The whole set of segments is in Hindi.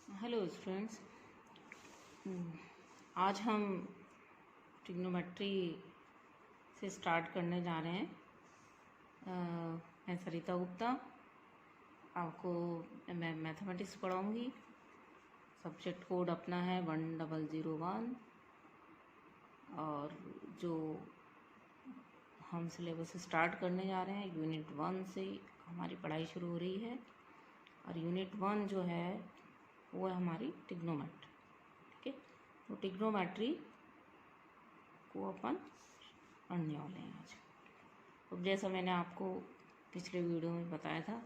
Hello students. आज हम ट्रिग्नोमेट्री से स्टार्ट करने जा रहे हैं। मैं सरिता गुप्ता आपको मैं मैथमेटिक्स पढ़ाऊंगी। सब्जेक्ट कोड अपना है 1001 और जो हम सिलेबस स्टार्ट करने जा रहे हैं यूनिट 1 से हमारी पढ़ाई शुरू हो रही है। और यूनिट 1 जो है वो है हमारी ट्रिग्नोमेट्री। ठीक है, तो ट्रिग्नोमेट्री को अपन पढ़ने वाले हैं आज। तो जैसा मैंने आपको पिछले वीडियो में बताया था,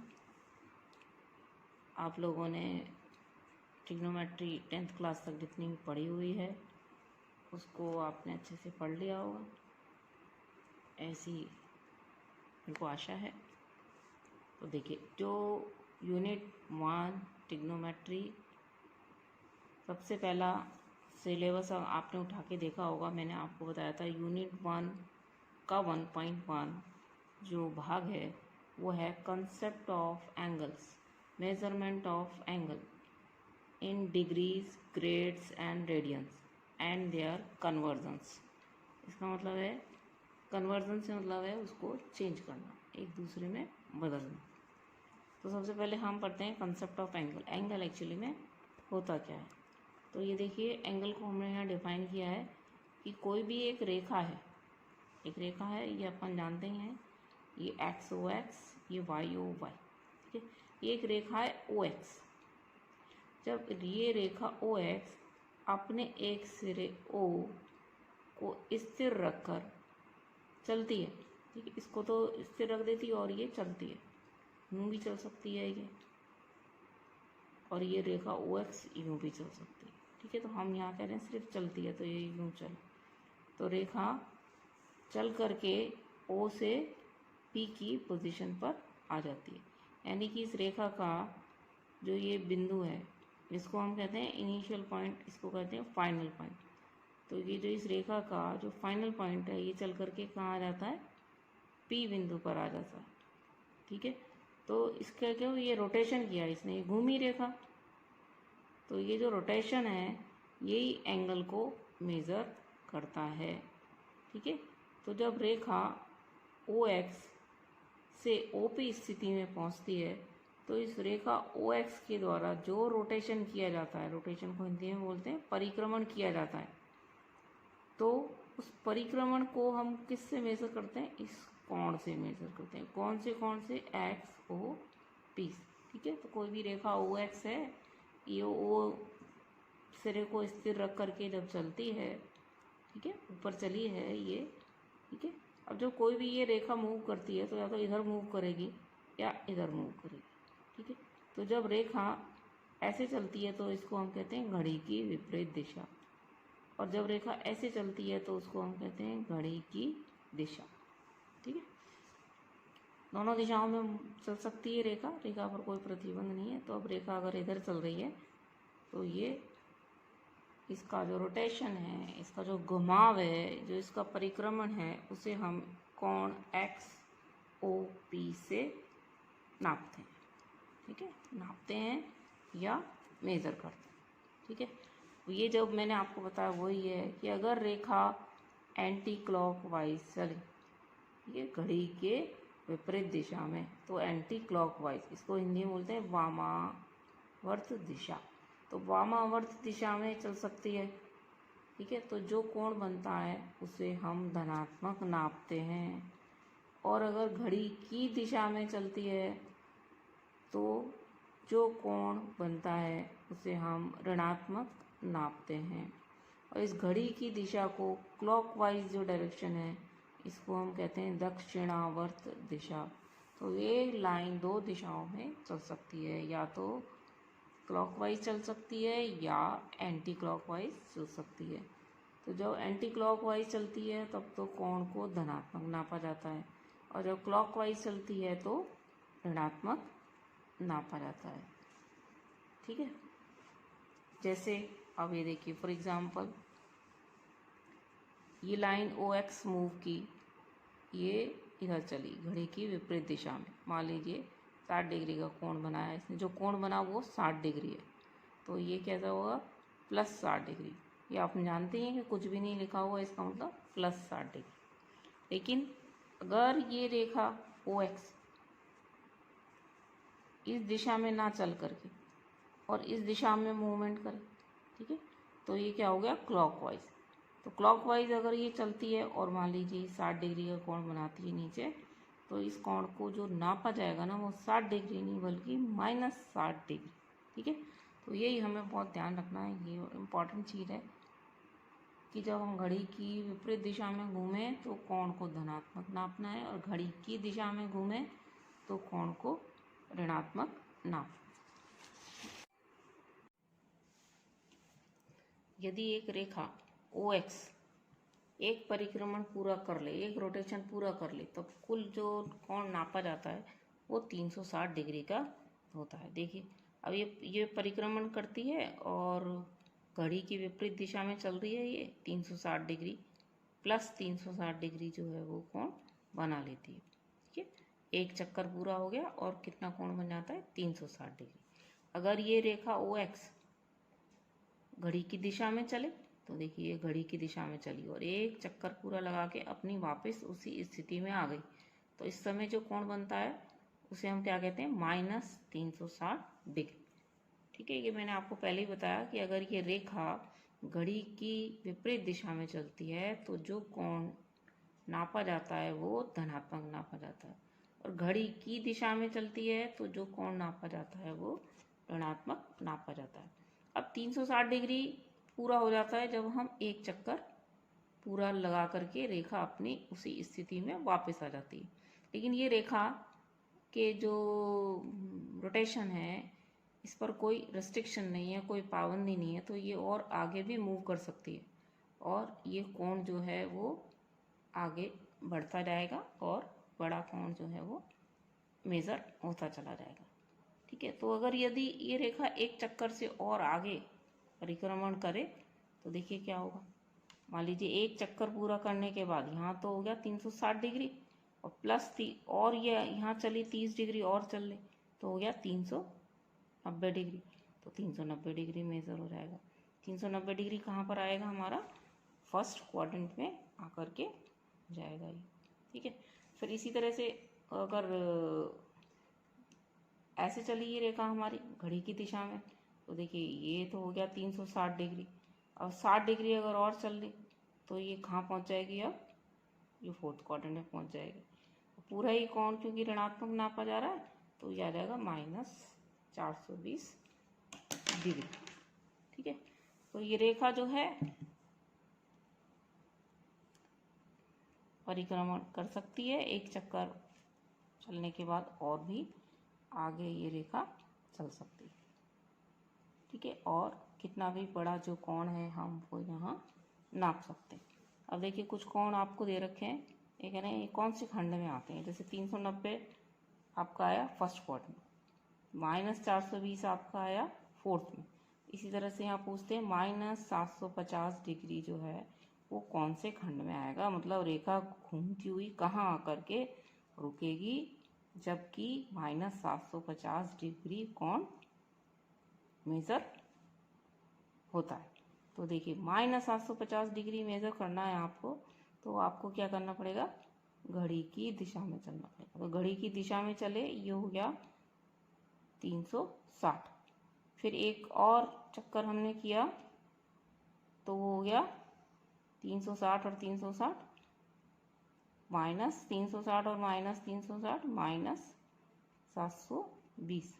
आप लोगों ने ट्रिग्नोमेट्री 10th क्लास तक जितनी पढ़ी हुई है उसको आपने अच्छे से पढ़ लिया होगा, ऐसी मेरे को आशा है। तो देखिए, जो यूनिट 1 ट्रिग्नोमेट्री, सबसे पहला सिलेबस आपने उठा के देखा होगा। मैंने आपको बताया था यूनिट 1 का 1.1 जो भाग है वो है concept of angles, measurement of angle in degrees, grades and radians and their conversions. इसका मतलब है कन्वर्जन से मतलब है उसको चेंज करना, एक दूसरे में बदलना। तो सबसे पहले हम पढ़ते हैं concept of angle. Angle actually में होता क्या है। तो ये देखिए, एंगल को हमने यहाँ डिफाइन किया है कि कोई भी एक रेखा है, ये अपन जानते ही हैं, ये एक्स ओ एक्स, ये वाई ओ वाई। ठीक है, ये एक रेखा है ओ एक्स। जब ये रेखा ओ एक्स अपने एक सिरे ओ को स्थिर रखकर चलती है, ठीक है, इसको तो स्थिर रख देती है और ये चलती है, यूँ भी चल सकती है ये, और ये रेखा ओ एक्स यूँ भी चल सकती है। ठीक है, तो हम यहाँ कह रहे हैं सिर्फ चलती है, तो ये यूँ चल, तो रेखा चल करके ओ से पी की पोजीशन पर आ जाती है। यानी कि इस रेखा का जो ये बिंदु है इसको हम कहते हैं इनिशियल पॉइंट, इसको कहते हैं फाइनल पॉइंट। तो ये जो इस रेखा का जो फाइनल पॉइंट है ये चल करके कहाँ आ जाता है, पी बिंदु पर आ जाता है। ठीक है, तो इसका क्या, ये रोटेशन किया इसने, ये घूमी रेखा, तो ये जो रोटेशन है यही एंगल को मेज़र करता है। ठीक है, तो जब रेखा ओ एक्स से ओ पी स्थिति में पहुंचती है तो इस रेखा ओ एक्स के द्वारा जो रोटेशन किया जाता है, रोटेशन को हिंदी में बोलते हैं परिक्रमण किया जाता है, तो उस परिक्रमण को हम किससे मेज़र करते हैं, इस कोण से मेज़र करते हैं। कौन से कोण से, एक्स ओ पी। ठीक है, तो कोई भी रेखा ओ एक्स है, ये ओ सिरे को स्थिर रख करके जब चलती है, ठीक है, ऊपर चली है ये, ठीक है, अब जब कोई भी ये रेखा मूव करती है तो या तो इधर मूव करेगी या इधर मूव करेगी। ठीक है, तो जब रेखा ऐसे चलती है तो इसको हम कहते हैं घड़ी की विपरीत दिशा, और जब रेखा ऐसे चलती है तो उसको हम कहते हैं घड़ी की दिशा। ठीक है, दोनों दिशाओं में चल सकती है रेखा, रेखा पर कोई प्रतिबंध नहीं है। तो अब रेखा अगर इधर चल रही है तो ये इसका जो रोटेशन है, इसका जो घुमाव है, जो इसका परिक्रमण है, उसे हम कोण एक्स ओ पी से नापते हैं। ठीक है, नापते हैं या मेज़र करते हैं। ठीक है, ये जब मैंने आपको बताया वही है कि अगर रेखा एंटी क्लॉकवाइज चले, ये घड़ी के विपरीत दिशा में, तो एंटी क्लॉकवाइज, इसको हिंदी में बोलते हैं वामावर्त दिशा, तो वामावर्त दिशा में चल सकती है। ठीक है, तो जो कोण बनता है उसे हम धनात्मक नापते हैं, और अगर घड़ी की दिशा में चलती है तो जो कोण बनता है उसे हम ऋणात्मक नापते हैं। और इस घड़ी की दिशा को क्लॉकवाइज जो डायरेक्शन है इसको हम कहते हैं दक्षिणावर्त दिशा। तो ये लाइन दो दिशाओं में चल सकती है, या तो क्लॉकवाइज चल सकती है या एंटी क्लॉकवाइज चल सकती है। तो जब एंटी क्लॉकवाइज चलती है तब तो कोण को धनात्मक नापा जाता है, और जब क्लॉकवाइज चलती है तो ऋणात्मक नापा जाता है। ठीक है, जैसे अब ये देखिए, फॉर एग्जांपल ये लाइन ओ एक्स मूव की, ये इधर चली घड़ी की विपरीत दिशा में, मान लीजिए 60 डिग्री का कोण बनाया इसने, जो कोण बना वो 60 डिग्री है। तो ये कैसा होगा, +60 डिग्री। ये आप जानते हैं कि कुछ भी नहीं लिखा हुआ, इसका मतलब +60 डिग्री। लेकिन अगर ये रेखा OX इस दिशा में ना चल करके और इस दिशा में मूवमेंट करे, ठीक है, तो ये क्या हो गया, क्लॉकवाइज। तो क्लॉकवाइज अगर ये चलती है और मान लीजिए 60 डिग्री का कोण बनाती है नीचे, तो इस कोण को जो नापा जाएगा ना वो 60 डिग्री नहीं बल्कि -60 डिग्री, ठीक है। तो यही हमें बहुत ध्यान रखना है, ये इम्पॉर्टेंट चीज़ है कि जब हम घड़ी की विपरीत दिशा में घूमें तो कोण को धनात्मक नापना है, और घड़ी की दिशा में घूमें तो कोण को ऋणात्मक नापना। यदि एक रेखा OX एक परिक्रमण पूरा कर ले, एक रोटेशन पूरा कर ले, तो कुल जो कोण नापा जाता है वो 360 डिग्री का होता है। देखिए अब ये परिक्रमण करती है और घड़ी की विपरीत दिशा में चल रही है, ये 360 डिग्री प्लस 360 डिग्री जो है वो कोण बना लेती है, ठीक है। एक चक्कर पूरा हो गया और कितना कोण बन जाता है, 360 डिग्री। अगर ये रेखा OX घड़ी की दिशा में चले, तो देखिए घड़ी की दिशा में चली और एक चक्कर पूरा लगा के अपनी वापस उसी स्थिति में आ गई, तो इस समय जो कोण बनता है उसे हम क्या कहते हैं, -360 डिग्री, ठीक है। ये मैंने आपको पहले ही बताया कि अगर ये रेखा घड़ी की विपरीत दिशा में चलती है तो जो कोण नापा जाता है वो धनात्मक नापा जाता है, और घड़ी की दिशा में चलती है तो जो कोण नापा जाता है वो ऋणात्मक नापा जाता है। अब 360 डिग्री पूरा हो जाता है जब हम एक चक्कर पूरा लगा करके रेखा अपनी उसी स्थिति में वापस आ जाती है। लेकिन ये रेखा के जो रोटेशन है इस पर कोई रेस्ट्रिक्शन नहीं है, कोई पाबंदी नहीं है, तो ये और आगे भी मूव कर सकती है और ये कोण जो है वो आगे बढ़ता जाएगा और बड़ा कोण जो है वो मेज़र होता चला जाएगा, ठीक है। तो अगर यदि ये रेखा एक चक्कर से और आगे परिक्रमण करे तो देखिए क्या होगा, मान लीजिए एक चक्कर पूरा करने के बाद यहाँ तो हो गया 360 डिग्री और प्लस और ये यहाँ चली 30 डिग्री और चल ले तो हो गया 390 डिग्री। तो 390 डिग्री मेज़र हो जाएगा। 390 डिग्री कहाँ पर आएगा, हमारा फर्स्ट क्वाड्रेंट में आकर के जाएगा ये, ठीक है। फिर इसी तरह से अगर ऐसे चली ये रेखा हमारी घड़ी की दिशा में, तो देखिए ये तो हो गया 360 डिग्री, अब 60 डिग्री अगर और चल ली तो ये कहाँ पहुँच जाएगी, अब ये फोर्थ क्वाड्रेंट में पहुँच जाएगी। पूरा ही कोण क्योंकि ऋणात्मक नापा जा रहा है तो ये आ जाएगा -420 डिग्री, ठीक है। तो ये रेखा जो है परिक्रमण कर सकती है एक चक्कर चलने के बाद, और भी आगे ये रेखा चल सकती है, ठीक है। और कितना भी बड़ा जो कोण है हम वो यहाँ नाप सकते हैं। अब देखिए कुछ कोण आपको दे रखे हैं, ये कह रहे हैं ये कौन से खंड में आते हैं, जैसे 390 आपका आया फर्स्ट क्वाड्रेंट में, -420 आपका आया फोर्थ में। इसी तरह से यहाँ पूछते हैं -750 डिग्री जो है वो कौन से खंड में आएगा, मतलब रेखा घूमती हुई कहाँ आकर के रुकेगी जबकि -750 डिग्री कोण मेज़र होता है। तो देखिए -750 डिग्री मेज़र करना है आपको, तो आपको क्या करना पड़ेगा, घड़ी की दिशा में चलना पड़ेगा। तो घड़ी की दिशा में चले, ये हो गया 360, फिर एक और चक्कर हमने किया तो वो हो गया 360 और 360 -360 और -360 -720,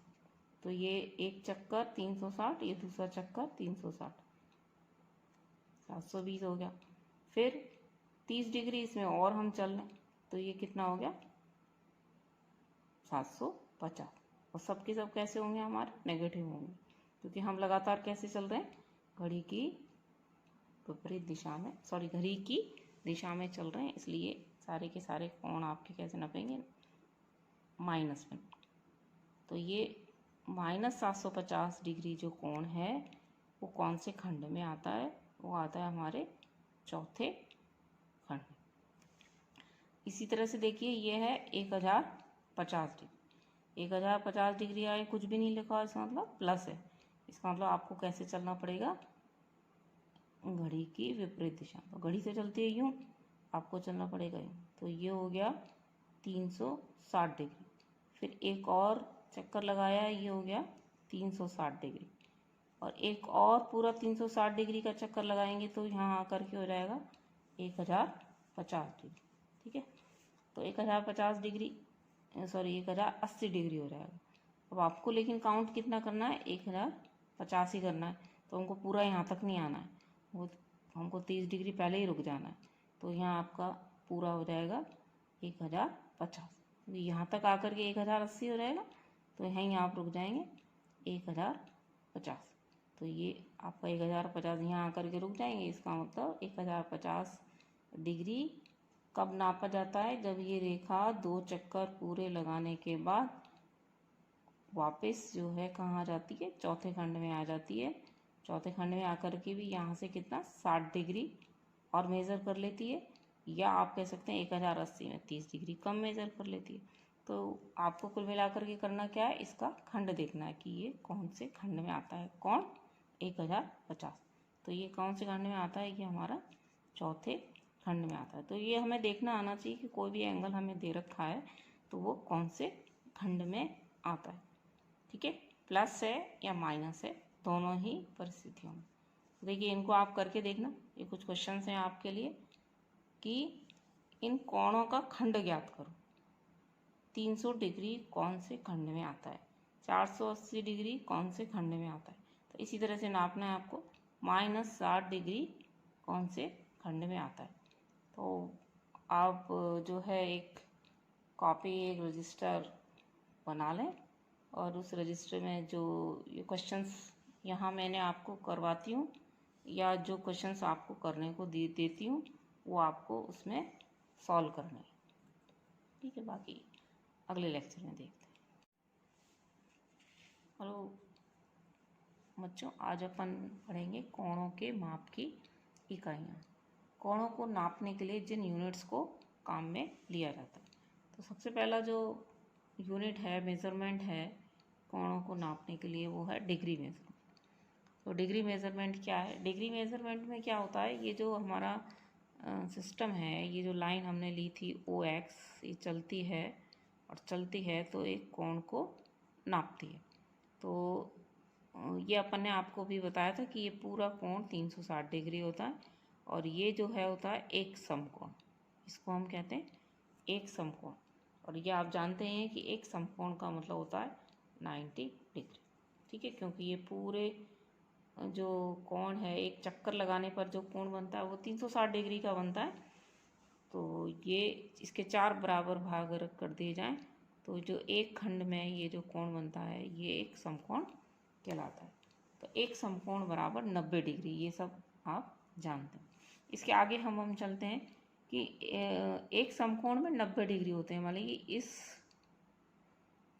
तो ये एक चक्कर 360, ये दूसरा चक्कर 360, 720 हो गया। फिर 30 डिग्री इसमें और हम चल लें तो ये कितना हो गया 750, और सब के सब कैसे होंगे, हमारे नेगेटिव होंगे क्योंकि हम लगातार कैसे चल रहे हैं, घड़ी की विपरीत दिशा में, सॉरी घड़ी की दिशा में चल रहे हैं, इसलिए सारे के सारे कोण आपके कैसे नपेंगे, माइनस में। तो ये -750 डिग्री जो कोण है वो कौन से खंड में आता है, वो आता है हमारे चौथे खंड। इसी तरह से देखिए ये है 1050 डिग्री, 1050 डिग्री आए, कुछ भी नहीं लिखा है इसका मतलब प्लस है, इसका मतलब आपको कैसे चलना पड़ेगा, घड़ी की विपरीत दिशा। तो घड़ी तो चलती है यूँ, आपको चलना पड़ेगा यूँ। तो ये हो गया 360 डिग्री। फिर एक और चक्कर लगाया, ये हो गया 360 डिग्री। और एक और पूरा 360 डिग्री का चक्कर लगाएंगे तो यहाँ आकर के हो जाएगा 1050 डिग्री। ठीक है, तो 1050 डिग्री, सॉरी 1080 डिग्री हो जाएगा। अब आपको लेकिन काउंट कितना करना है, 1050 ही करना है। तो हमको पूरा यहाँ तक नहीं आना है, वो हमको 30 डिग्री पहले ही रुक जाना है। तो यहाँ आपका पूरा हो जाएगा 1050। यहाँ तक आकर के 1080 हो जाएगा, तो यहीं आप रुक जाएंगे 1050। तो ये आपका 1050 यहाँ आकर के रुक जाएंगे। इसका मतलब 1050 डिग्री कब नापा जाता है, जब ये रेखा 2 चक्कर पूरे लगाने के बाद वापस जो है कहाँ आ जाती है, चौथे खंड में आ जाती है। चौथे खंड में आकर के भी यहाँ से कितना 60 डिग्री और मेज़र कर लेती है, या आप कह सकते हैं 1080 में 30 डिग्री कम मेज़र कर लेती है। तो आपको कुल मिलाकर के करना क्या है, इसका खंड देखना है कि ये कौन से खंड में आता है, कौन 1050। तो ये कौन से खंड में आता है, ये हमारा चौथे खंड में आता है। तो ये हमें देखना आना चाहिए कि कोई भी एंगल हमें दे रखा है तो वो कौन से खंड में आता है। ठीक है, प्लस है या माइनस है, दोनों ही परिस्थितियों में। देखिए इनको आप करके देखना, ये कुछ क्वेश्चंस हैं आपके लिए कि इन कोणों का खंड ज्ञात करो। 300 डिग्री कौन से खंड में आता है, 480 डिग्री कौन से खंड में आता है। तो इसी तरह से नापना है आपको, -60 डिग्री कौन से खंड में आता है। तो आप जो है एक कॉपी, एक रजिस्टर बना लें, और उस रजिस्टर में जो ये क्वेश्चंस यहाँ मैंने आपको करवाती हूँ, या जो क्वेश्चंस आपको करने को देती हूँ, वो आपको उसमें सॉल्व करने हैं। ठीक है, बाकी अगले लेक्चर में देखते हैं। हेलो बच्चों, आज अपन पढ़ेंगे कोणों के माप की इकाइयाँ। कोणों को नापने के लिए जिन यूनिट्स को काम में लिया जाता है, तो सबसे पहला जो यूनिट है, मेज़रमेंट है कोणों को नापने के लिए, वो है डिग्री मेज़रमेंट। तो डिग्री मेज़रमेंट क्या है, डिग्री मेज़रमेंट में क्या होता है, ये जो हमारा सिस्टम है, ये जो लाइन हमने ली थी OX, ये चलती है और चलती है तो एक कोण को नापती है। तो ये अपन ने आपको भी बताया था कि ये पूरा कोण 360 डिग्री होता है, और ये जो है होता है एक समकोण, इसको हम कहते हैं एक समकोण। और ये आप जानते हैं कि एक समकोण का मतलब होता है 90 डिग्री। ठीक है, क्योंकि ये पूरे जो कोण है, एक चक्कर लगाने पर जो कोण बनता है वो 360 डिग्री का बनता है। तो ये इसके 4 बराबर भाग अगर कर दिए जाएं तो जो एक खंड में ये जो कोण बनता है, ये एक समकोण कहलाता है। तो एक समकोण बराबर 90 डिग्री, ये सब आप जानते हैं। इसके आगे हम चलते हैं कि एक समकोण में 90 डिग्री होते हैं, मतलब कि इस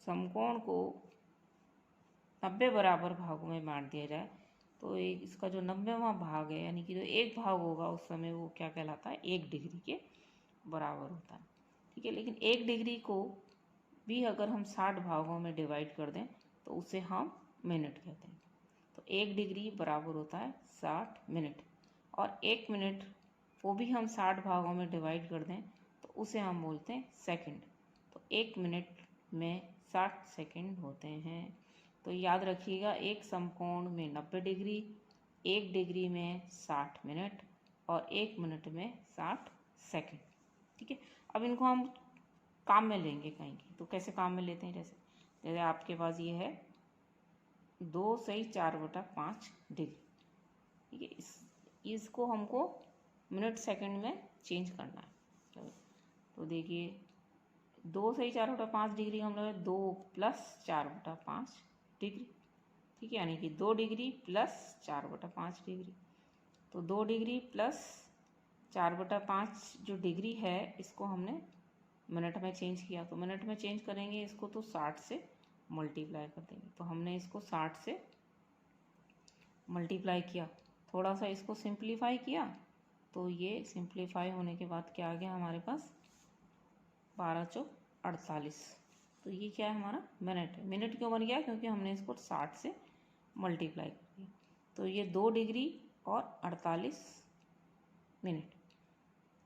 समकोण को 90 बराबर भागों में बांट दिया जाए तो एक इसका जो 90वां भाग है, यानी कि जो एक भाग होगा उस समय, वो क्या कहलाता है, 1 डिग्री के बराबर होता है। ठीक है, लेकिन 1 डिग्री को भी अगर हम 60 भागों में डिवाइड कर दें तो उसे हम मिनट कहते हैं। तो 1 डिग्री बराबर होता है 60 मिनट, और 1 मिनट को भी हम 60 भागों में डिवाइड कर दें तो उसे हम बोलते हैं सेकंड। तो 1 मिनट में 60 सेकंड होते हैं। तो याद रखिएगा, एक समकोण में 90 डिग्री, 1 डिग्री में 60 मिनट, और 1 मिनट में 60 सेकंड। ठीक है, अब इनको हम काम में लेंगे कहीं की, तो कैसे काम में लेते हैं, जैसे आपके पास ये है 2 सही 4/5 डिग्री। ठीक है, इसको हमको मिनट सेकंड में चेंज करना है। तो देखिए 2 सही 4/5 डिग्री हम लोग 2 + 4/5 डिग्री। ठीक है, यानी कि 2 डिग्री प्लस 4/5 डिग्री। तो 2 डिग्री प्लस 4/5 जो डिग्री है, इसको हमने मिनट में चेंज किया। तो मिनट में चेंज करेंगे इसको तो 60 से मल्टीप्लाई कर देंगे। तो हमने इसको 60 से मल्टीप्लाई किया, थोड़ा सा इसको सिंप्लीफाई किया, तो ये सिंप्लीफाई होने के बाद क्या आ गया हमारे पास, 12 × 48। तो ये क्या है हमारा मिनट है। मिनट क्यों बन गया, क्योंकि हमने इसको 60 से मल्टीप्लाई कर दिया, तो ये 2 डिग्री और 48 मिनट।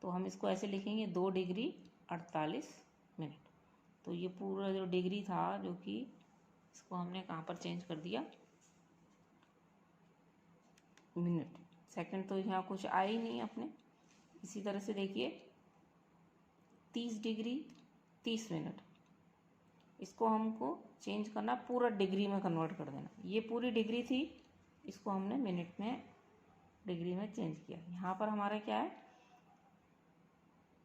तो हम इसको ऐसे लिखेंगे 2 डिग्री 48 मिनट। तो ये पूरा जो डिग्री था, जो कि इसको हमने कहाँ पर चेंज कर दिया, मिनट। सेकंड तो यहाँ कुछ आया ही नहीं अपने। इसी तरह से देखिए 30 डिग्री 30 मिनट, इसको हमको चेंज करना, पूरा डिग्री में कन्वर्ट कर देना। ये पूरी डिग्री थी, इसको हमने मिनट में डिग्री में चेंज किया। यहाँ पर हमारा क्या है,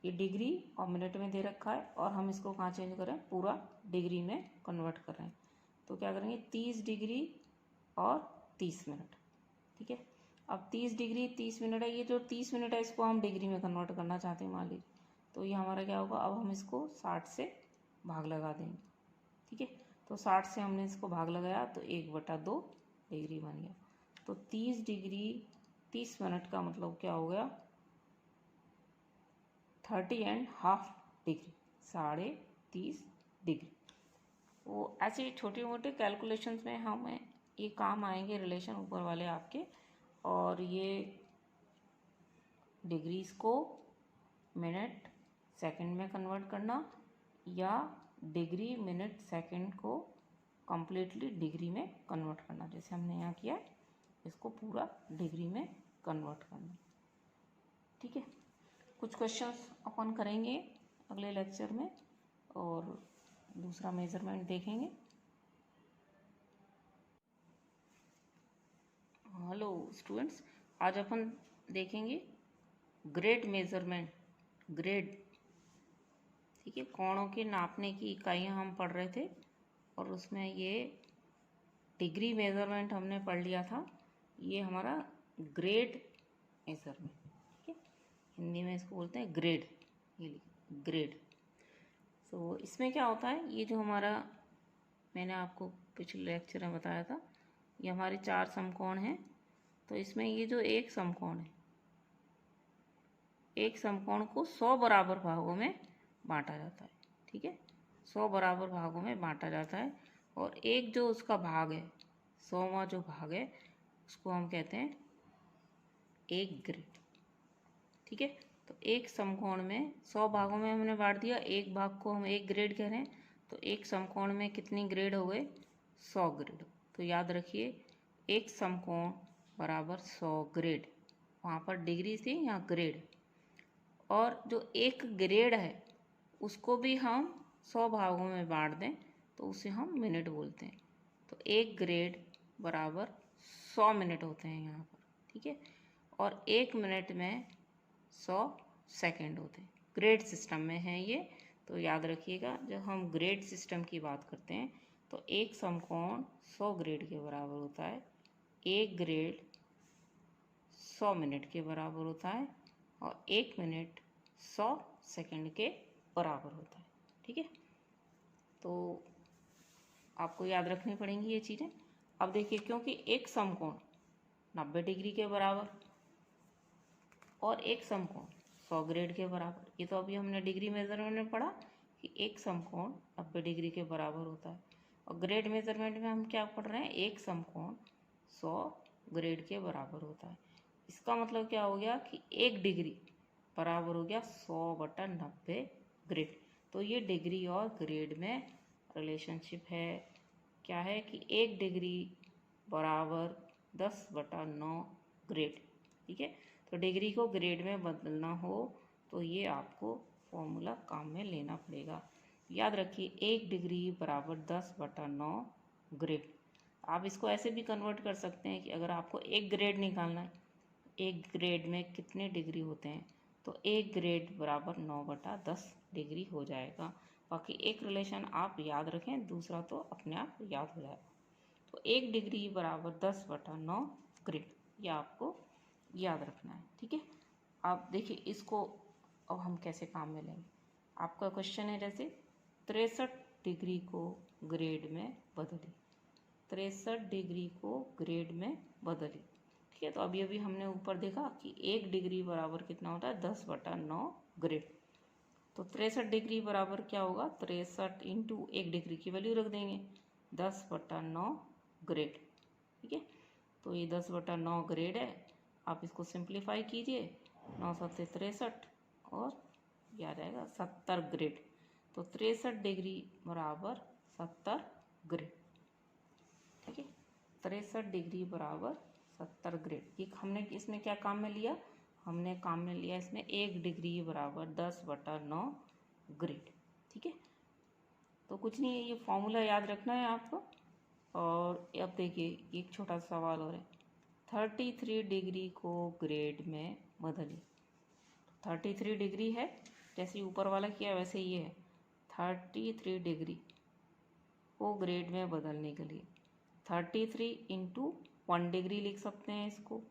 ये डिग्री और मिनट में दे रखा है, और हम इसको कहाँ चेंज करें, पूरा डिग्री में कन्वर्ट कर रहे हैं। तो क्या करेंगे, 30 डिग्री और 30 मिनट। ठीक है, अब 30 डिग्री 30 मिनट है, ये जो 30 मिनट है इसको हम डिग्री में कन्वर्ट करना चाहते हैं मान लीजिए। तो ये हमारा क्या होगा, अब हम इसको 60 से भाग लगा देंगे। ठीक है, तो 60 से हमने इसको भाग लगाया तो 1/2 डिग्री बन गया। तो 30 डिग्री 30 मिनट का मतलब क्या हो गया, 30.5 डिग्री, 30.5 डिग्री। वो ऐसे छोटे मोटे कैलकुलेशंस में हमें ये काम आएंगे रिलेशन ऊपर वाले आपके। और ये डिग्रीज को मिनट सेकंड में कन्वर्ट करना, या डिग्री मिनट सेकंड को कम्प्लीटली डिग्री में कन्वर्ट करना, जैसे हमने यहाँ किया, इसको पूरा डिग्री में कन्वर्ट करना। ठीक है, कुछ क्वेश्चंस अपन करेंगे अगले लेक्चर में, और दूसरा मेजरमेंट देखेंगे। हेलो स्टूडेंट्स, आज अपन देखेंगे ग्रेड मेजरमेंट। ग्रेड, ठीक है, कोणों के नापने की इकाइयाँ हम पढ़ रहे थे, और उसमें ये डिग्री मेजरमेंट हमने पढ़ लिया था। ये हमारा ग्रेड मेजरमेंट, ठीक है, हिंदी में इसको बोलते हैं ग्रेड। ये ग्रेड। तो इसमें क्या होता है, ये जो हमारा, मैंने आपको पिछले लेक्चर में बताया था, ये हमारे 4 समकोण हैं। तो इसमें ये जो एक समकोण है, एक समकोण को 100 बराबर भागों में बांटा जाता है। ठीक है, 100 बराबर भागों में बांटा जाता है, और एक जो उसका भाग है, 100वां जो भाग है, उसको हम कहते हैं एक ग्रेड। ठीक है, तो एक समकोण में 100 भागों में हमने बांट दिया, एक भाग को हम एक ग्रेड कह रहे हैं। तो एक समकोण में कितनी ग्रेड हो गए, 100 ग्रेड। तो याद रखिए, एक समकोण बराबर 100 ग्रेड। वहाँ पर डिग्री थी, यहाँ ग्रेड। और जो एक ग्रेड है उसको भी हम 100 भागों में बांट दें तो उसे हम मिनट बोलते हैं। तो एक ग्रेड बराबर 100 मिनट होते हैं यहाँ पर। ठीक है, और एक मिनट में 100 सेकंड होते हैं। ग्रेड सिस्टम में है ये, तो याद रखिएगा, जब हम ग्रेड सिस्टम की बात करते हैं तो एक समकोण 100 ग्रेड के बराबर होता है, एक ग्रेड 100 मिनट के बराबर होता है, और एक मिनट 100 सेकंड के बराबर होता है। ठीक है, तो आपको याद रखनी पड़ेंगी ये चीज़ें। अब देखिए, क्योंकि एक समकोण 90 डिग्री के बराबर और एक समकोण 100 ग्रेड के बराबर, ये तो अभी हमने डिग्री मेजरमेंट में पढ़ा कि एक समकोण 90 डिग्री के बराबर होता है। और ग्रेड मेजरमेंट में हम क्या पढ़ रहे हैं, एक समकोण 100 ग्रेड के बराबर होता है। इसका मतलब क्या हो गया कि एक डिग्री बराबर हो गया 100/90 ग्रेड। तो ये डिग्री और ग्रेड में रिलेशनशिप है, क्या है कि एक डिग्री बराबर 10/9 ग्रेड। ठीक है, तो डिग्री को ग्रेड में बदलना हो तो ये आपको फॉर्मूला काम में लेना पड़ेगा। याद रखिए, एक डिग्री बराबर 10/9 ग्रेड। आप इसको ऐसे भी कन्वर्ट कर सकते हैं कि अगर आपको एक ग्रेड निकालना है, एक ग्रेड में कितने डिग्री होते हैं, तो एक ग्रेड बराबर 9/10 डिग्री हो जाएगा। बाकी एक रिलेशन आप याद रखें, दूसरा तो अपने आप याद हो जाएगा। तो एक डिग्री बराबर 10/9 ग्रेड, यह आपको याद रखना है। ठीक है, आप देखिए इसको अब हम कैसे काम में लेंगे। आपका क्वेश्चन है जैसे 63 डिग्री को ग्रेड में बदली, 63 डिग्री को ग्रेड में बदली। ठीक है, तो अभी अभी हमने ऊपर देखा कि एक डिग्री बराबर कितना होता है, 10/9 ग्रेड। तो 63 डिग्री बराबर क्या होगा, 63 इंटू एक डिग्री की वैल्यू रख देंगे, 10/9 ग्रेड। ठीक है, तो ये 10/9 ग्रेड है। आप इसको सिंप्लीफाई कीजिए, 9 7 63 और यह रहेगा 70 ग्रेड। तो 63 डिग्री बराबर 70 ग्रेड। ठीक है, 63 डिग्री बराबर 70 ग्रेड। ये हमने इसमें क्या काम में लिया? हमने काम में लिया इसमें 1 डिग्री बराबर 10/9 ग्रेड। ठीक है, तो कुछ नहीं है, ये फॉर्मूला याद रखना है आपको। और अब देखिए एक छोटा सा सवाल और है, 33 डिग्री को ग्रेड में बदलिए। 33 डिग्री है, जैसे ऊपर वाला किया वैसे ये है। 33 डिग्री को ग्रेड में बदलने के लिए 33 इंटू 1 डिग्री लिख सकते हैं इसको,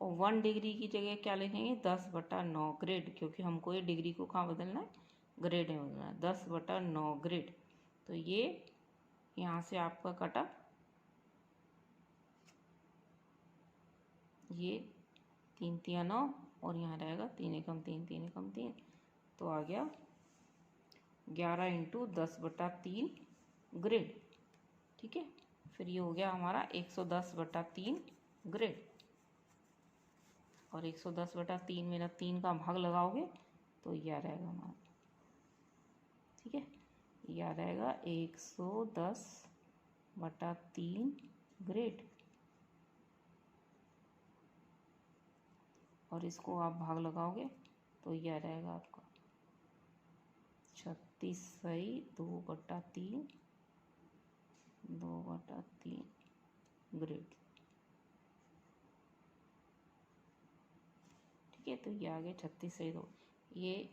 और 1 डिग्री की जगह क्या लिखेंगे? 10/9 ग्रेड, क्योंकि हमको ये डिग्री को कहाँ बदलना है? ग्रेड में बदलना है। 10/9 ग्रेड। तो ये यहाँ से आपका कटा, ये 3 3 9 और यहाँ रहेगा 3 एकम 3 3 एकम 3, तो आ गया 11 इंटू 10/3 ग्रेड। ठीक है, फिर ये हो गया हमारा 110/3 ग्रेड। और 110/3 में 3 का भाग लगाओगे तो यह रहेगा हमारा, ठीक है, यह रहेगा 110/3 ग्रेड। और इसको आप भाग लगाओगे तो यह रहेगा आपका 36 सही 2/3 ग्रेड। ठीक है, तो ये आ गया 36 सही 2, ये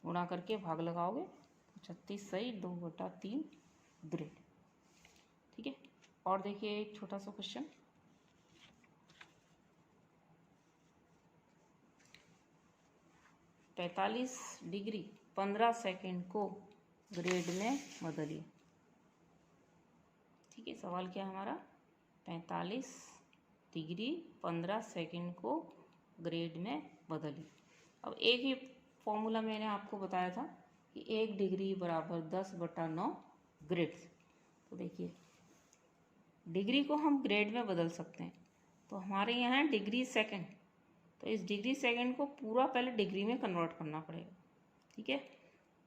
गुणा करके भाग लगाओगे तो 36 सही 2/3 ग्रेड। ठीक है, और देखिए एक छोटा सा क्वेश्चन, 45 डिग्री 15 सेकेंड को ग्रेड में बदलिए। ठीक है, सवाल क्या हमारा? 45 डिग्री 15 सेकेंड को ग्रेड में बदलिए। अब एक ही फॉर्मूला मैंने आपको बताया था कि 1 डिग्री बराबर 10/9 ग्रेड। तो देखिए डिग्री को हम ग्रेड में बदल सकते हैं, तो हमारे यहाँ है डिग्री सेकेंड, तो इस डिग्री सेकेंड को पूरा पहले डिग्री में कन्वर्ट करना पड़ेगा। ठीक है,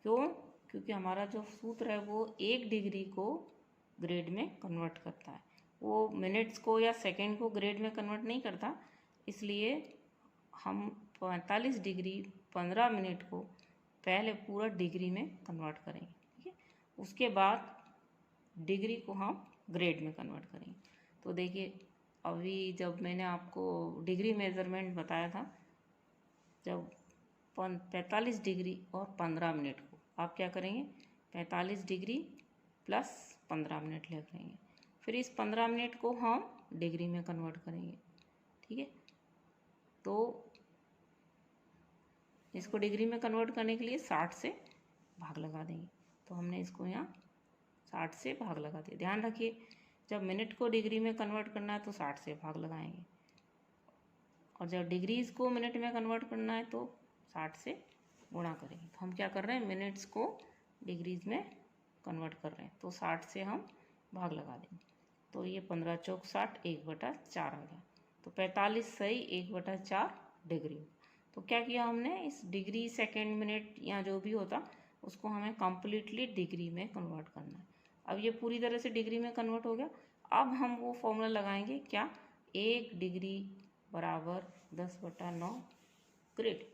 क्यों? क्योंकि हमारा जो सूत्र है वो 1 डिग्री को ग्रेड में कन्वर्ट करता है, वो मिनट्स को या सेकेंड को ग्रेड में कन्वर्ट नहीं करता। इसलिए हम 45 डिग्री 15 मिनट को पहले पूरा डिग्री में कन्वर्ट करेंगे। ठीक है, उसके बाद डिग्री को हम ग्रेड में कन्वर्ट करेंगे। तो देखिए अभी जब मैंने आपको डिग्री मेज़रमेंट बताया था, जब 45 डिग्री और 15 मिनट को आप क्या करेंगे? 45 डिग्री प्लस 15 मिनट लिखेंगे, फिर इस 15 मिनट को हम डिग्री में कन्वर्ट करेंगे। ठीक है, तो इसको डिग्री में कन्वर्ट करने के लिए 60 से भाग लगा देंगे। तो हमने इसको यहाँ 60 से भाग लगा दिया। ध्यान रखिए जब मिनट को डिग्री में कन्वर्ट करना है तो 60 से भाग लगाएंगे, और जब डिग्रीज को मिनट में कन्वर्ट करना है तो 60 से गुणा करेंगे। तो हम क्या कर रहे हैं? मिनट्स को डिग्रीज में कन्वर्ट कर रहे हैं, तो 60 से हम भाग लगा देंगे। तो ये 15 चौक 60 1/4 आ गया। तो 45 सही 1/4 डिग्री। तो क्या किया हमने? इस डिग्री सेकेंड मिनट या जो भी होता उसको हमें कम्प्लीटली डिग्री में कन्वर्ट करना है। अब ये पूरी तरह से डिग्री में कन्वर्ट हो गया। अब हम वो फॉर्मूला लगाएंगे क्या? 1 डिग्री बराबर 10/9 ग्रेड।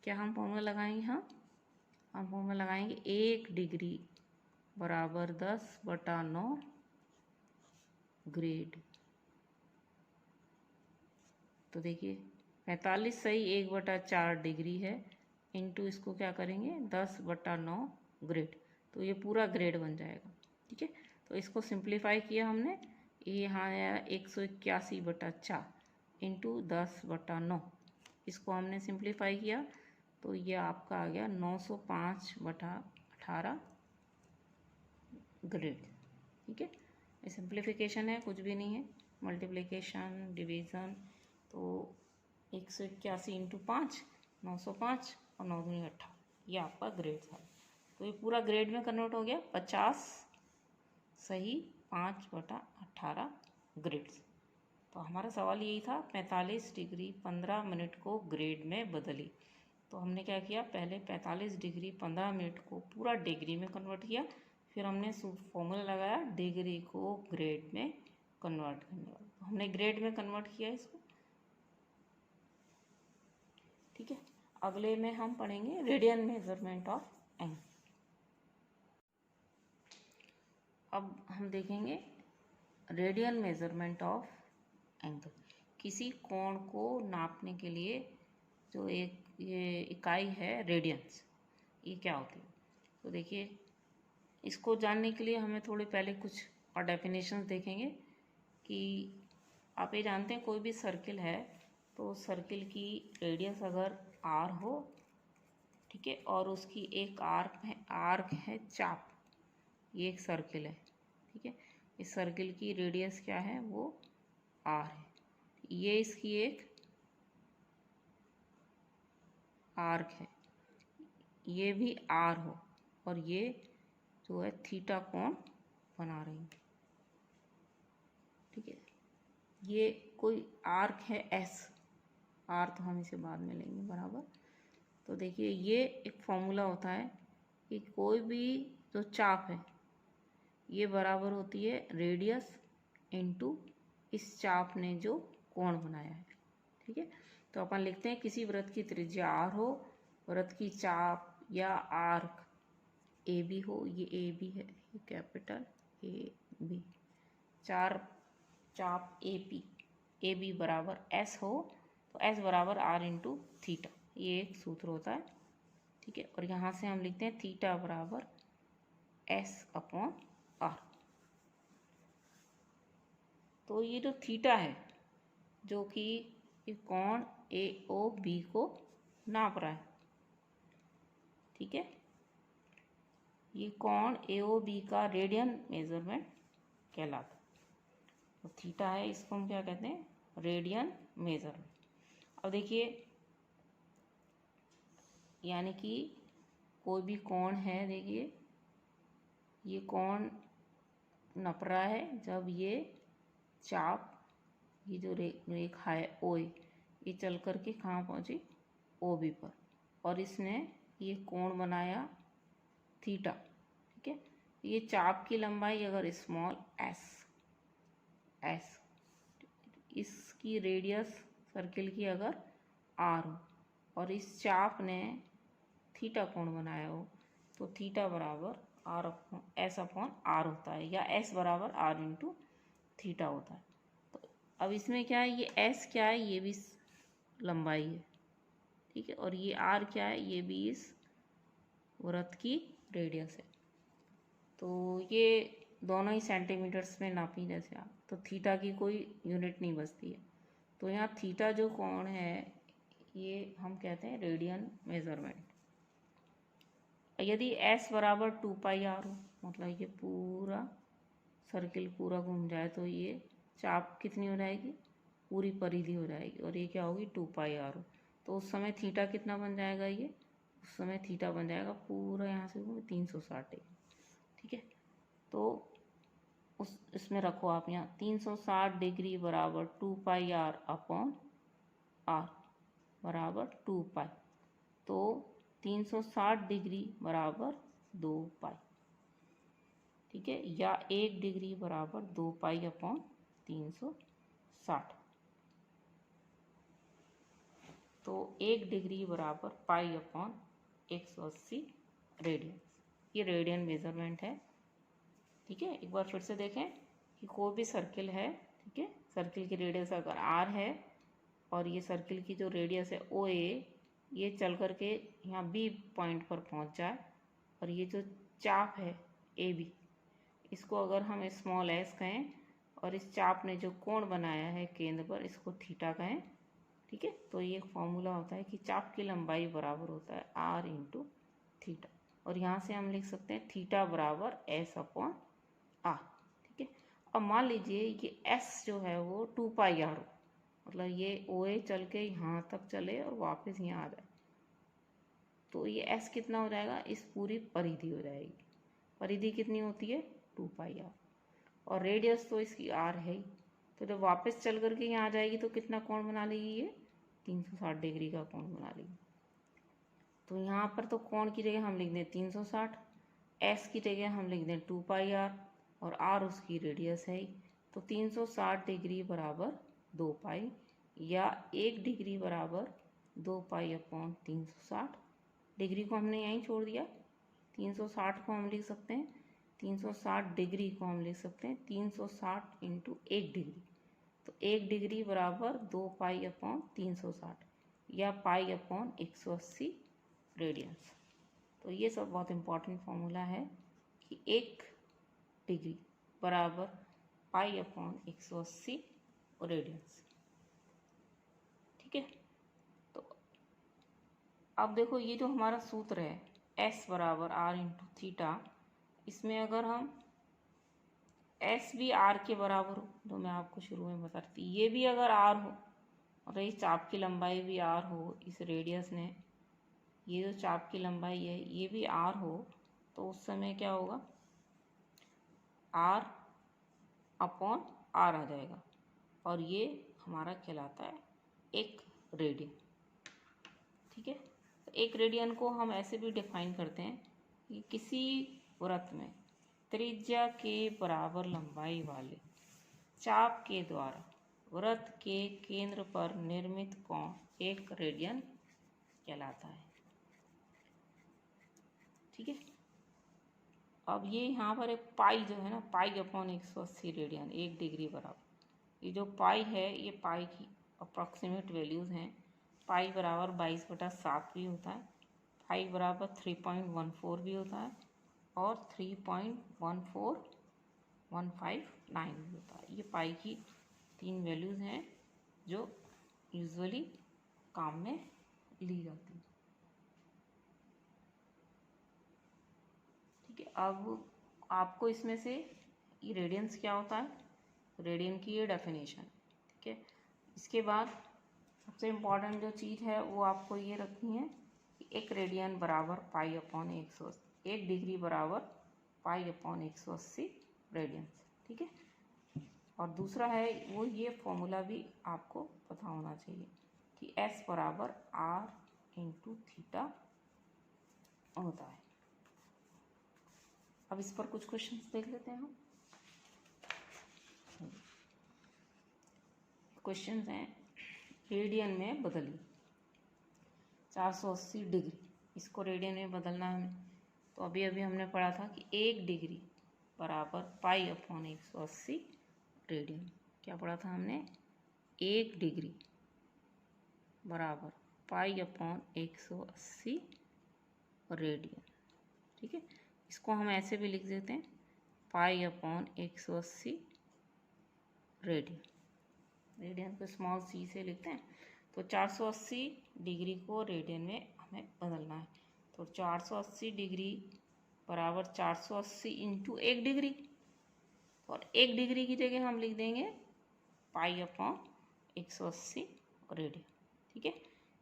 क्या हम फॉर्मूला लगाएंगे? हाँ, हम फॉर्मूला लगाएंगे 1 डिग्री बराबर 10/9 ग्रेड। तो देखिए 45 सही 1/4 डिग्री है, इंटू इसको क्या करेंगे? 10/9 ग्रेड, तो ये पूरा ग्रेड बन जाएगा। ठीक है, तो इसको सिंप्लीफाई किया हमने, ये यहाँ आया 181/4 इंटू 10/9। इसको हमने सिंप्लीफाई किया तो ये आपका आ गया 905/18 ग्रेड। ठीक है, ये सिंप्लीफिकेशन है, कुछ भी नहीं है, मल्टीप्लिकेशन डिवीज़न। तो 181 इंटू 5 905 और 9 दूनी 18, ये आपका ग्रेड था। तो ये पूरा ग्रेड में कन्वर्ट हो गया। 50 सही 5/18 ग्रेड्स। तो हमारा सवाल यही था 45 डिग्री 15 मिनट को ग्रेड में बदली। तो हमने क्या किया, पहले 45 डिग्री 15 मिनट को पूरा डिग्री में कन्वर्ट किया, फिर हमने फॉर्मूला लगाया डिग्री को ग्रेड में कन्वर्ट करने वाला। तो हमने ग्रेड में कन्वर्ट किया इसको। ठीक है, अगले में हम पढ़ेंगे रेडियन मेजरमेंट ऑफ एंगल। अब हम देखेंगे रेडियन मेजरमेंट ऑफ एंगल। किसी कोण को नापने के लिए जो एक ये इकाई है रेडियंस, ये क्या होती है। तो देखिए, इसको जानने के लिए हमें थोड़े पहले कुछ और डेफिनेशंस देखेंगे कि आप ये जानते हैं कोई भी सर्किल है तो सर्किल की रेडियस अगर r हो, ठीक है, और उसकी एक आर्क है चाप, ये एक सर्किल है, ठीक है, इस सर्किल की रेडियस क्या है, वो r है, ये इसकी एक आर्क है, ये भी r हो, और ये जो है थीटा कोण बना रही है, ठीक है, ये कोई आर्क है s, r तो हम इसे बाद में लेंगे बराबर। तो देखिए, ये एक फॉर्मूला होता है कि कोई भी जो चाप है ये बराबर होती है रेडियस इनटू इस चाप ने जो कोण बनाया है, ठीक है। तो अपन लिखते हैं किसी वृत्त की त्रिज्या r हो, वृत्त की चाप या आर्क ए बी हो, ये ए बी है, ये कैपिटल ए बी, चाप ए बी बराबर एस हो, तो एस बराबर आर इंटू थीटा, ये एक सूत्र होता है, ठीक है। और यहाँ से हम लिखते हैं थीटा बराबर एस अपॉन आर। तो ये जो थीटा है जो कि ये कोण ए ओ बी को नाप रहा है, ठीक है, ये कोण ए ओ बी का रेडियन मेजरमेंट कहलाता है। तो थीटा है, इसको हम क्या कहते हैं, रेडियन मेजरमेंट। अब देखिए, यानी कि कोई भी कोण है, देखिए ये कोण नप रहा है जब ये चाप, ये जो रेखा है ओ ए, ये चल कर के कहाँ पहुँची, ओ बी पर, और इसने ये कोण बनाया थीटा, ठीक है। ये चाप की लंबाई अगर स्मॉल एस, इसकी रेडियस सर्किल की अगर आर हो, और इस चाप ने थीटा कोण बनाया हो, तो थीटा बराबर R upon S upon R होता है, या एस बराबर आर इंटू थीटा होता है। तो अब इसमें क्या है, ये एस क्या है, ये भी लंबाई है, ठीक है, और ये आर क्या है, ये भी इस वृत्त की रेडियस है। तो ये दोनों ही सेंटीमीटर्स में नापी जैसे आप, तो थीटा की कोई यूनिट नहीं बचती है। तो यहाँ थीटा जो कोण है ये हम कहते हैं रेडियन मेजरमेंट। यदि s बराबर 2 पाई आर हो, मतलब ये पूरा सर्किल पूरा घूम जाए, तो ये चाप कितनी हो जाएगी, पूरी परिधि हो जाएगी, और ये क्या होगी 2 पाई आर हो, तो उस समय थीटा कितना बन जाएगा, ये उस समय थीटा बन जाएगा पूरा यहाँ से 360 डिग्री, ठीक है। तो इसमें रखो आप यहाँ 360 डिग्री बराबर 2 पाई आर अपॉन आर बराबर 2 पाई, तो 360 डिग्री बराबर 2 पाई, ठीक है, या 1 डिग्री बराबर 2 पाई अपॉन 360। तो 1 डिग्री बराबर पाई अपॉन 180 रेडियन, ये रेडियन मेजरमेंट है, ठीक है। एक बार फिर से देखें कि कोई भी सर्किल है, ठीक है, सर्किल की रेडियस अगर आर है, और ये सर्किल की जो रेडियस है ओ ए, ये चल कर के यहाँ बी पॉइंट पर पहुँच जाए, और ये जो चाप है ए बी, इसको अगर हम स्मॉल एस कहें, और इस चाप ने जो कोण बनाया है केंद्र पर, इसको थीटा कहें, ठीक है। तो ये एक फॉर्मूला होता है कि चाप की लंबाई बराबर होता है आर इंटू थीटा, और यहाँ से हम लिख सकते हैं थीटा बराबर एस अपॉन आर, ठीक है। अब मान लीजिए ये एस जो है वो 2 पाई आर हो, मतलब ये ओ ए चल के यहाँ तक चले और वापस यहाँ आ जाए, तो ये एस कितना हो जाएगा, इस पूरी परिधि हो जाएगी। परिधि कितनी होती है, 2 पाई आर, और रेडियस तो इसकी आर है ही, तो जब वापस चल करके यहाँ आ जाएगी तो कितना कोण बना लेगी ये? 360 डिग्री का कोण बना लेगी। तो यहाँ पर तो कोण की जगह हम लिख दें 360, एस की जगह हम लिख दें 2πr और आर उसकी रेडियस है। तो 360 डिग्री बराबर 2π या 1 डिग्री बराबर 2π/360। डिग्री को हमने यहीं छोड़ दिया। 360 को हम लिख सकते हैं, 360 डिग्री को हम लिख सकते हैं 360 इंटू 1 डिग्री। तो 1 डिग्री बराबर 2π/360 या π/180 रेडियंस। तो ये सब बहुत इम्पोर्टेंट फॉर्मूला है कि 1 डिग्री बराबर π/180 रेडियंस। ठीक है, तो अब देखो ये जो हमारा सूत्र है S बराबर R इंटू थीटा, इसमें अगर हम S भी R के बराबर हो, तो मैं आपको शुरू में बता रही थी, ये भी अगर R हो और इस चाप की लंबाई भी R हो, इस रेडियस ने, ये जो चाप की लंबाई है ये भी R हो, तो उस समय क्या होगा? R अपॉन R आ जाएगा और ये हमारा कहलाता है 1 रेडियन। ठीक है, तो 1 रेडियन को हम ऐसे भी डिफाइन करते हैं कि किसी वृत्त में त्रिज्या के बराबर लंबाई वाले चाप के द्वारा वृत्त के केंद्र पर निर्मित कोण 1 रेडियन कहलाता है। ठीक है, अब ये यहाँ पर एक पाई जो है ना, π/180 रेडियन 1 डिग्री बराबर, ये जो पाई है ये पाई की अप्रॉक्सीमेट वैल्यूज़ हैं। पाई बराबर 22/7 भी होता है, पाई बराबर 3.14 भी होता है और 3.14159 भी होता है। ये पाई की 3 वैल्यूज़ हैं जो यूजुअली काम में ली जाती है। ठीक है, अब आपको इसमें से ये रेडियंस क्या होता है, रेडियन की ये डेफिनेशन। ठीक है, इसके बाद सबसे इम्पॉर्टेंट जो चीज़ है वो आपको ये रखनी है कि 1 रेडियन बराबर π/180, 1 डिग्री बराबर π/180 रेडियंस। ठीक है, और दूसरा है वो ये फॉर्मूला भी आपको पता होना चाहिए कि S बराबर R इंटू थीटा होता है। अब इस पर कुछ क्वेश्चंस देख लेते हैं हम। क्वेश्चंस हैं, रेडियन में बदलिए 480 डिग्री, इसको रेडियन में बदलना है हमें। तो अभी अभी हमने पढ़ा था कि 1 डिग्री बराबर π/180 रेडियन। क्या पढ़ा था हमने? 1 डिग्री बराबर π/180 रेडियन। ठीक है, इसको हम ऐसे भी लिख देते हैं π/180 रेडियन। रेडियन को स्मॉल c से लिखते हैं। तो 480 डिग्री को रेडियन में हमें बदलना है। तो 480 डिग्री बराबर 480 इंटू 1 डिग्री, और 1 डिग्री की जगह हम लिख देंगे π/180 रेडियन। ठीक है,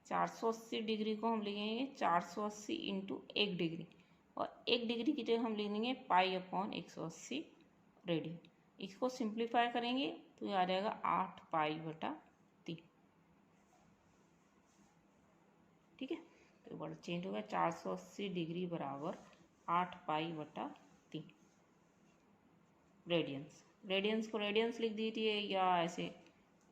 480 डिग्री को हम लिखेंगे 480 इंटू 1 डिग्री, और 1 डिग्री की जगह हम लिख देंगे π/180 रेडियन। इसको सिंप्लीफाई करेंगे तो ये आ जाएगा 8π/3। ठीक है, तो वर्ड चेंज होगा, 480 डिग्री बराबर 8π/3 रेडियंस। रेडियंस को रेडियंस लिख दीजिए या ऐसे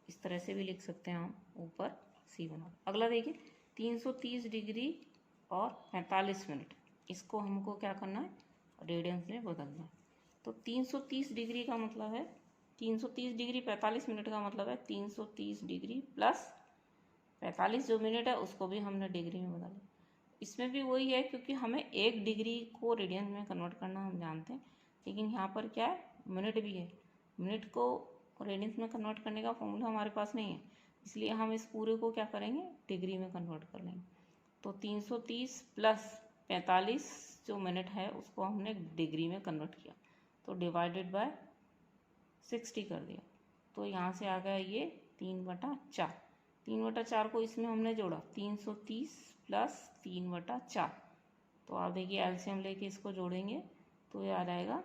इस तरह से भी लिख सकते हैं हम, ऊपर c बना। अगला देखिए, 330 डिग्री और 45 मिनट, इसको हमको क्या करना है? रेडियंस में बदलना है। तो 330 डिग्री का मतलब है 330 डिग्री 45 मिनट का मतलब है 330 डिग्री प्लस 45 जो मिनट है उसको भी हमने डिग्री में बदला। इसमें भी वही है, क्योंकि हमें 1 डिग्री को रेडियन में कन्वर्ट करना हम जानते हैं, लेकिन यहाँ पर क्या है, मिनट भी है। मिनट को रेडियंस में कन्वर्ट करने का फॉर्मूला हमारे पास नहीं है, इसलिए हम इस पूरे को क्या करेंगे? डिग्री में कन्वर्ट कर लेंगे। तो 330 प्लस 45 जो मिनट है उसको हमने डिग्री में कन्वर्ट किया, तो डिवाइडेड बाय 60 कर दिया। तो यहाँ से आ गया ये 3/4। 3/4 को इसमें हमने जोड़ा, 330 प्लस 3/4। तो आप देखिए एलसीएम लेके इसको जोड़ेंगे तो ये आ जाएगा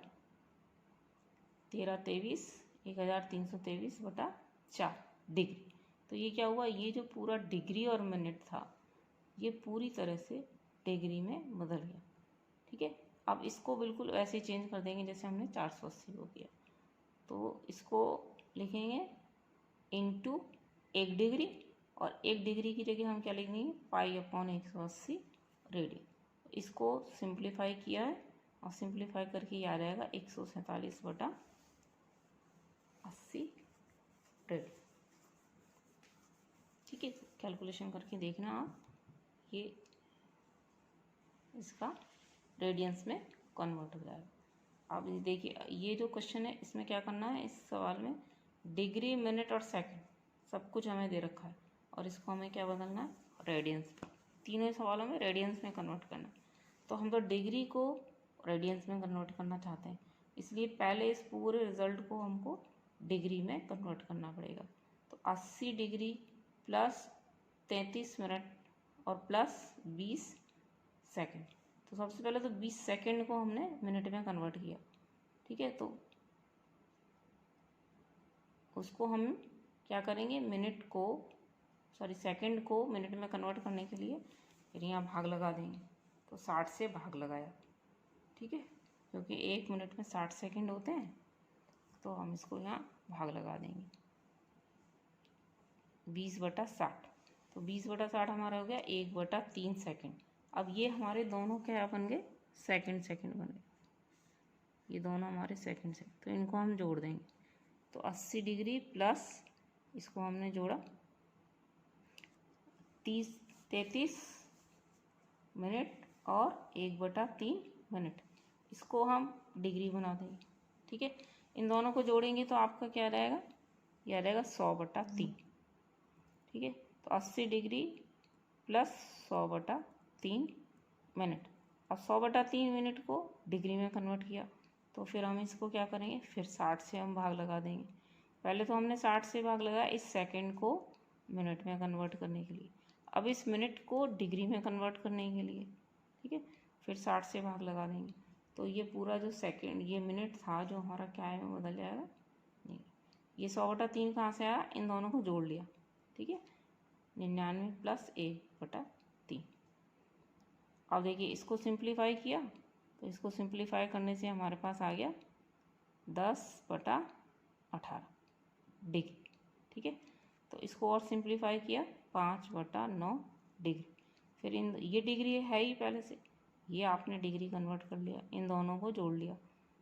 13 23 1323/4 डिग्री। तो ये क्या हुआ, ये जो पूरा डिग्री और मिनट था ये पूरी तरह से डिग्री में बदल गया। ठीक है, अब इसको बिल्कुल वैसे चेंज कर देंगे जैसे हमने 480 को किया। तो इसको लिखेंगे इनटू 1 डिग्री, और 1 डिग्री की जगह हम क्या लिखेंगे, π/180 रेडियन। इसको सिंप्लीफाई किया है और सिंप्लीफाई करके ये आ जाएगा 147/80 रेडियन। ठीक है, कैलकुलेशन करके देखना आप, ये इसका रेडियंस में कन्वर्ट हो जाएगा। अब देखिए ये जो क्वेश्चन है इसमें क्या करना है, इस सवाल में डिग्री, मिनट और सेकंड सब कुछ हमें दे रखा है, और इसको हमें क्या बदलना है, रेडियंस। तीनों सवालों में रेडियंस में कन्वर्ट करना है। तो हम तो डिग्री को रेडियंस में कन्वर्ट करना चाहते हैं, इसलिए पहले इस पूरे रिजल्ट को हमको डिग्री में कन्वर्ट करना पड़ेगा। तो 80 डिग्री प्लस 33 मिनट और प्लस 20 सेकंड। तो सबसे पहले तो 20 सेकंड को हमने मिनट में कन्वर्ट किया। ठीक है, तो उसको हम क्या करेंगे, सेकंड को मिनट में कन्वर्ट करने के लिए फिर यहाँ भाग लगा देंगे। तो 60 से भाग लगाया। ठीक है, क्योंकि 1 मिनट में 60 सेकंड होते हैं, तो हम इसको यहाँ भाग लगा देंगे 20/60। तो 20/60 हमारा हो गया 1/3 सेकंड। अब ये हमारे दोनों क्या बन गए, सेकंड बन गए, ये दोनों हमारे सेकंड। तो इनको हम जोड़ देंगे। तो 80 डिग्री प्लस इसको हमने जोड़ा 33 मिनट और 1/3 मिनट, इसको हम डिग्री बना देंगे। ठीक है, इन दोनों को जोड़ेंगे तो आपका क्या रहेगा, यह रहेगा 100/3। ठीक है, तो 80 डिग्री प्लस 100/3 मिनट। अब 100/3 मिनट को डिग्री में कन्वर्ट किया, तो फिर हम इसको क्या करेंगे, फिर 60 से हम भाग लगा देंगे। पहले तो हमने 60 से भाग लगाया इस सेकंड को मिनट में कन्वर्ट करने के लिए, अब इस मिनट को डिग्री में कन्वर्ट करने के लिए। ठीक है, फिर 60 से भाग लगा देंगे। तो ये पूरा जो सेकंड, ये मिनट था जो हमारा क्या है में बदल जाएगा, नहीं, ये 100/3 कहाँ से आया, इन दोनों को जोड़ लिया। ठीक है, 99 प्लस 1/3। अब देखिए इसको सिंप्लीफाई किया, तो इसको सिंप्लीफाई करने से हमारे पास आ गया 10/18 डिग्री। ठीक है, तो इसको और सिंप्लीफाई किया 5/9 डिग्री। फिर ये डिग्री है ही पहले से, ये आपने डिग्री कन्वर्ट कर लिया, इन दोनों को जोड़ लिया।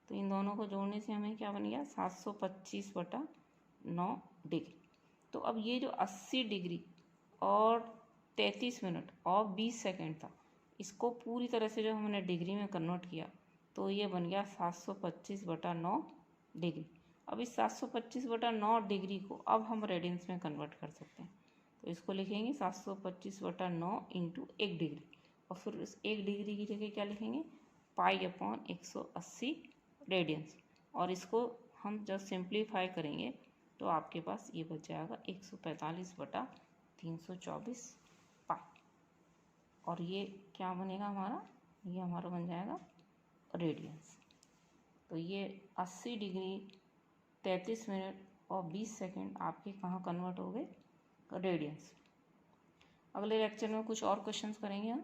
तो इन दोनों को जोड़ने से हमें क्या बन गया, 725/9 डिग्री। तो अब ये जो 80 डिग्री और 33 मिनट और 20 सेकंड था, इसको पूरी तरह से जो हमने डिग्री में कन्वर्ट किया, तो ये बन गया 725/9 डिग्री। अब इस 725/9 डिग्री को अब हम रेडियंस में कन्वर्ट कर सकते हैं। तो इसको लिखेंगे 725/9 इंटू 1 डिग्री, और फिर उस 1 डिग्री की जगह क्या लिखेंगे, π/180 रेडियंस। और इसको हम जब सिंप्लीफाई करेंगे तो आपके पास ये बच जाएगा 145/324 पाई। और ये क्या बनेगा हमारा, ये हमारा बन जाएगा रेडियंस। तो ये 80 डिग्री 33 मिनट और 20 सेकंड आपके कहाँ कन्वर्ट हो गए, रेडियंस। अगले लेक्चर में कुछ और क्वेश्चंस करेंगे हम।